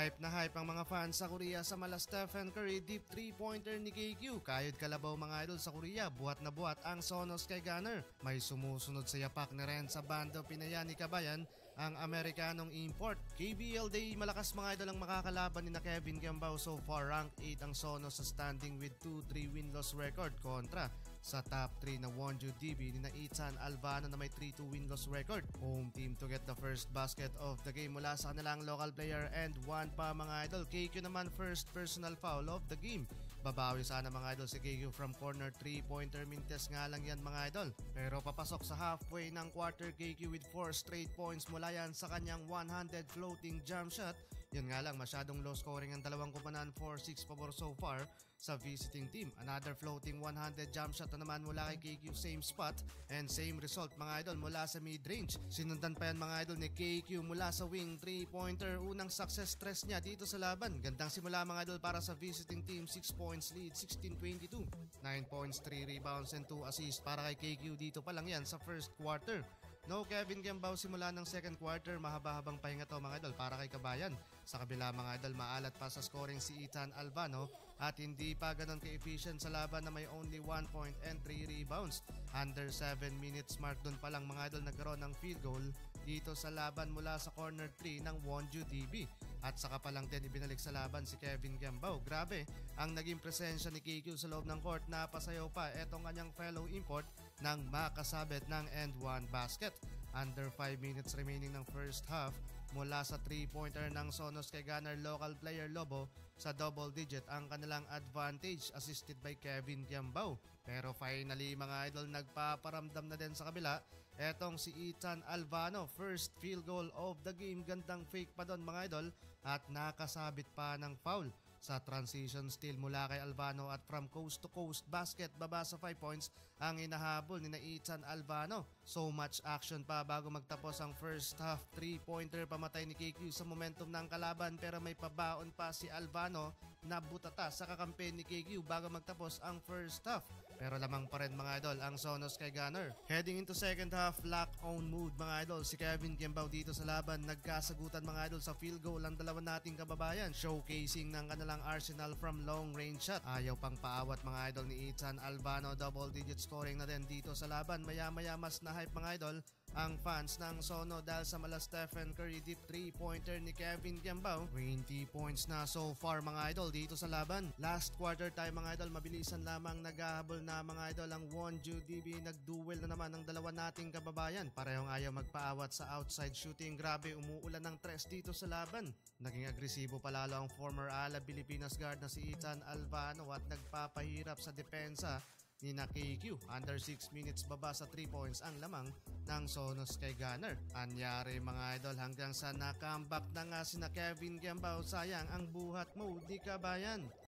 Hype na hype ang mga fans sa Korea sa mala Stephen Curry deep 3-pointer ni KQ. Kayod kalabaw mga idol sa Korea, buhat na buhat ang Sonos kay Gunner. May sumusunod sa yapak ni Ren sa bando pinaya ni Kabayan ang Amerikanong import. KBL Day malakas mga idol ang makakalaban ni na Kevin Gambao. So far rank 8 ang Sonos sa standing with 2-3 win-loss record kontra sa top 3 na Wonju DB ni na Ethan Alvano na may 3-2 win-loss record. Home team to get the first basket of the game mula sa kanilang local player and one pa mga idol. KQ naman first personal foul of the game. Babawi sana mga idol si KQ from corner 3-pointer, mintes nga lang yan mga idol. Pero papasok sa halfway ng quarter KQ with 4 straight points mula yan sa kanyang 100 floating jump shot. Yun nga lang masyadong low scoring ang dalawang kumpanan, 4-6 pabor so far sa visiting team. Another floating 100 jump shot na naman mula kay KQ, same spot and same result mga idol mula sa mid-range. Sinundan pa yan mga idol ni KQ mula sa wing 3-pointer. Unang success stress niya dito sa laban. Gandang simula mga idol para sa visiting team, 6 points lead, 16-22. 9 points, 3 rebounds and 2 assists para kay KQ dito pa lang yan sa first quarter. No Kevin Gambao simula ng second quarter, mahaba-habang pahinga to mga idol para kay Kabayan. Sa kabila mga idol, maalat pa sa scoring si Ethan Alvano at hindi pa ganun ka-efficient sa laban na may only 1 point and 3 rebounds. Under 7 minutes mark dun pa lang mga idol nagkaroon ng field goal dito sa laban mula sa corner 3 ng Wonju DB. At saka pa lang din ibinalik sa laban si Kevin Gambao. Grabe ang naging presensya ni KQ sa loob ng court, napasayaw pa etong kanyang fellow import nang makasabit ng end one basket. Under 5 minutes remaining ng first half mula sa 3-pointer ng Sonos kay Gunner, local player Lobo sa double digit ang kanilang advantage assisted by Kevin Gambao. Pero finally mga idol, nagpaparamdam na din sa kabila etong si Ethan Alvano, first field goal of the game. Gandang fake pa doon mga idol at nakasabit pa ng foul sa transition steal mula kay Alvano at from coast to coast basket baba sa 5 points ang inahabol ni na Ethan Alvano. So much action pa bago magtapos ang first half. 3-pointer pamatay ni KQ sa momentum ng kalaban pero may pabaon pa si Alvano na butata sa kakampi ni KQ bago magtapos ang first half. Pero lamang pa rin mga idol ang Sonos kay Gunner. Heading into second half, lock on mood mga idol si Kevin Gambao dito sa laban. Nagkasagutan mga idol sa field goal ang dalawa nating kababayan, showcasing ng kanilang arsenal from long range shot. Ayaw pang paawat mga idol ni Ethan Alvano, double digit scoring na din dito sa laban. Maya-maya mas na hype mga idol ang fans ng Sono dahil sa mala Stephen Curry deep 3-pointer ni Kevin Gambao. 20 points na so far mga idol dito sa laban. Last quarter time mga idol, mabilisan lamang naghahabol na mga idol ang Wonju DB. Nagduel na naman ang dalawa nating kababayan. Parehong ayaw magpaawat sa outside shooting. Grabe, umuulan ng tres dito sa laban. Naging agresibo palalo ang former ala Pilipinas guard na si Ethan Alvano at nagpapahirap sa depensa ni na KQ. Under 6 minutes baba sa 3 points ang lamang ng Sonos kay Gunner. Anyari mga idol hanggang sa na-comeback na nga si na Kevin Gambao. Sayang ang buhat mode ni Kabayan.